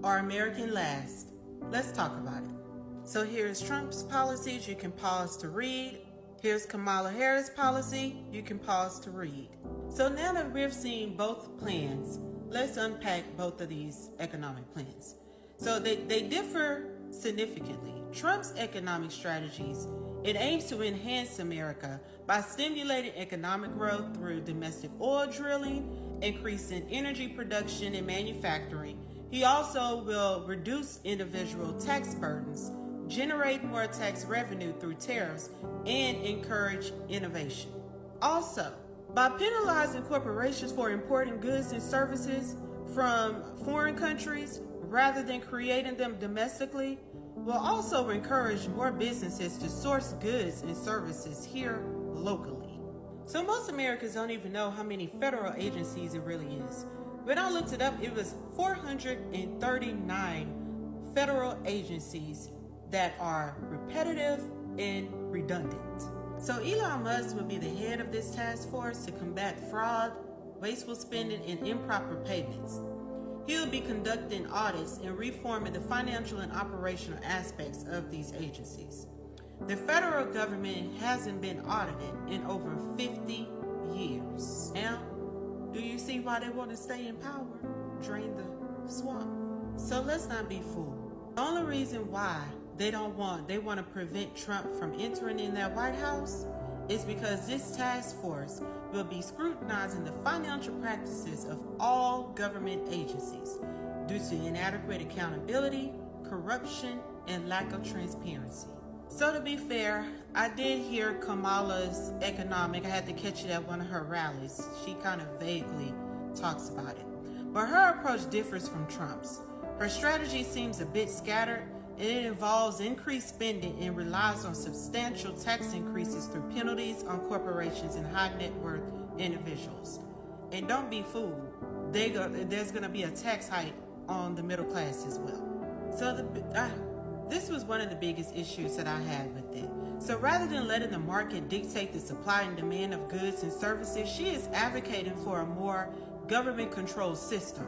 or American last? Let's talk about it. So here's Trump's policies you can pause to read. Here's Kamala Harris' policy you can pause to read. So now that we've seen both plans, let's unpack both of these economic plans. So they differ significantly. Trump's economic strategies, it aims to enhance America by stimulating economic growth through domestic oil drilling, increasing energy production and manufacturing. He also will reduce individual tax burdens, generate more tax revenue through tariffs, and encourage innovation. Also, by penalizing corporations for importing goods and services from foreign countries rather than creating them domestically, will also encourage more businesses to source goods and services here locally. So most Americans don't even know how many federal agencies it really is. When I looked it up, it was 439 federal agencies that are repetitive and redundant. So Elon Musk will be the head of this task force to combat fraud, wasteful spending, and improper payments. He'll be conducting audits and reforming the financial and operational aspects of these agencies. The federal government hasn't been audited in over 50 years. Now, do you see why they want to stay in power? Drain the swamp. So let's not be fooled. The only reason why they want to prevent Trump from entering in that White House is because this task force will be scrutinizing the financial practices of all government agencies due to inadequate accountability, corruption, and lack of transparency. So to be fair, I did hear Kamala's economic. I had to catch it at one of her rallies. She kind of vaguely talks about it. But her approach differs from Trump's. Her strategy seems a bit scattered, and it involves increased spending and relies on substantial tax increases through penalties on corporations and high net worth individuals. And don't be fooled, there's going to be a tax hike on the middle class as well. So this was one of the biggest issues that I had with it. So rather than letting the market dictate the supply and demand of goods and services, she is advocating for a more government-controlled system,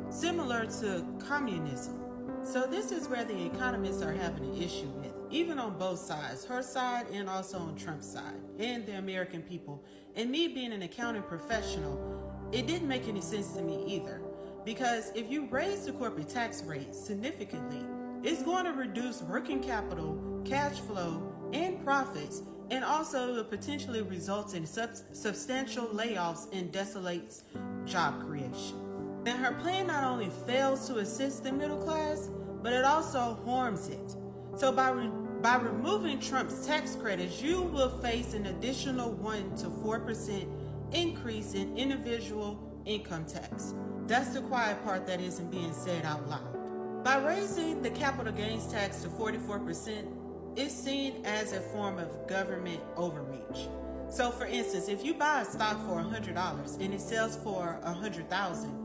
similar to communism. So this is where the economists are having an issue with, even on both sides, her side and also on Trump's side, and the American people. And me being an accounting professional, it didn't make any sense to me either. Because if you raise the corporate tax rate significantly, it's going to reduce working capital, cash flow, and profits, and also will potentially result in substantial layoffs and desolates job creation. Now, her plan not only fails to assist the middle class, but it also harms it. So by removing Trump's tax credits, you will face an additional 1 to 4% increase in individual income tax. That's the quiet part that isn't being said out loud. By raising the capital gains tax to 44%, it's seen as a form of government overreach. So for instance, if you buy a stock for $100 and it sells for $100,000,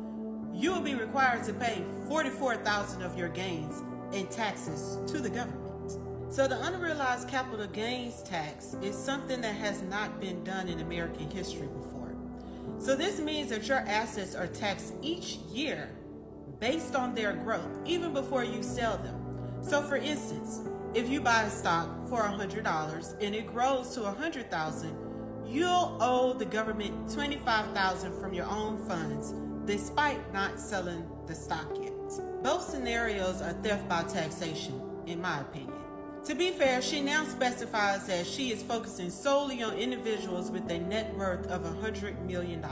you will be required to pay $44,000 of your gains in taxes to the government. So the unrealized capital gains tax is something that has not been done in American history before. So this means that your assets are taxed each year based on their growth, even before you sell them. So for instance, if you buy a stock for $100 and it grows to $100,000, you'll owe the government $25,000 from your own funds, despite not selling the stock yet. Both scenarios are theft by taxation, in my opinion. To be fair, she now specifies that she is focusing solely on individuals with a net worth of $100 million.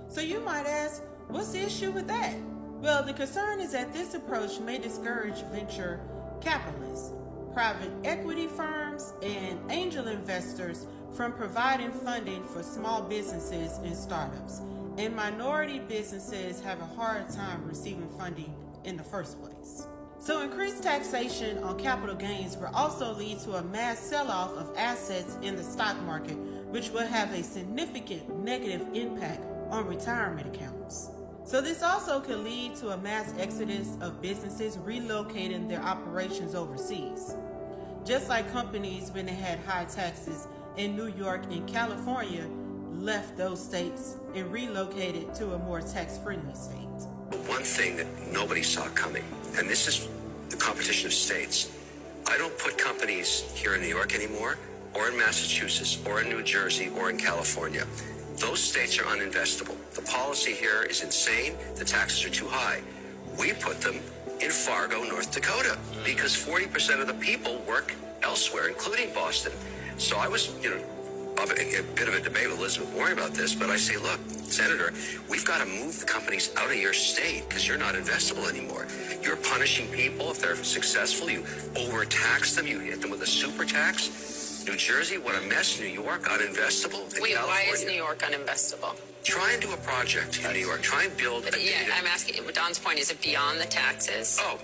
So you might ask, what's the issue with that? Well, the concern is that this approach may discourage venture capitalists, private equity firms, and angel investors from providing funding for small businesses and startups. And minority businesses have a hard time receiving funding in the first place. So increased taxation on capital gains will also lead to a mass sell-off of assets in the stock market, which will have a significant negative impact on retirement accounts. So this also could lead to a mass exodus of businesses relocating their operations overseas. Just like companies, when they had high taxes in New York and California, left those states and relocated to a more tax-friendly state. One thing that nobody saw coming, and this is the competition of states. I don't put companies here in New York anymore, or in Massachusetts, or in New Jersey, or in California. Those states are uninvestable. The policy here is insane. The taxes are too high. We put them in Fargo, North Dakota, because 40% of the people work elsewhere, including Boston. So I was, of a bit of a debate with Elizabeth Warren about this, but I say, look, Senator, we've got to move the companies out of your state because you're not investable anymore. You're punishing people if they're successful. You overtax them. You hit them with a super tax. New Jersey, what a mess. New York, uninvestable. Wait, why is New York uninvestable? Try and do a project in New York. Try and build a data. I'm asking, Don's point, is it beyond the taxes? Oh,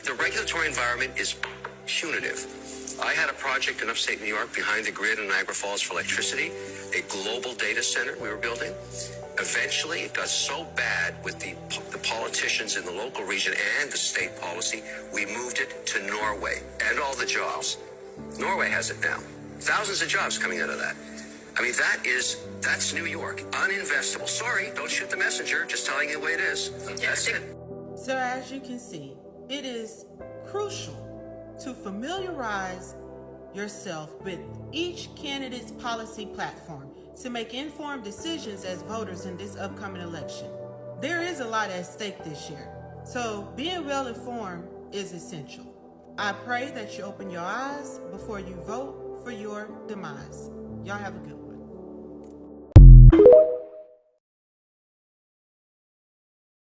the regulatory environment is punitive. I had a project in upstate New York behind the grid in Niagara Falls for electricity, a global data center we were building. Eventually, it got so bad with the politicians in the local region and the state policy, we moved it to Norway and all the jobs. Norway has it now. Thousands of jobs coming out of that. I mean, that's New York. Uninvestable. Sorry, don't shoot the messenger. Just telling you the way it is. That's it. So as you can see, it is crucial to familiarize yourself with each candidate's policy platform to make informed decisions as voters in this upcoming election. There is a lot at stake this year, so being well informed is essential. I pray that you open your eyes before you vote for your demise. Y'all have a good one.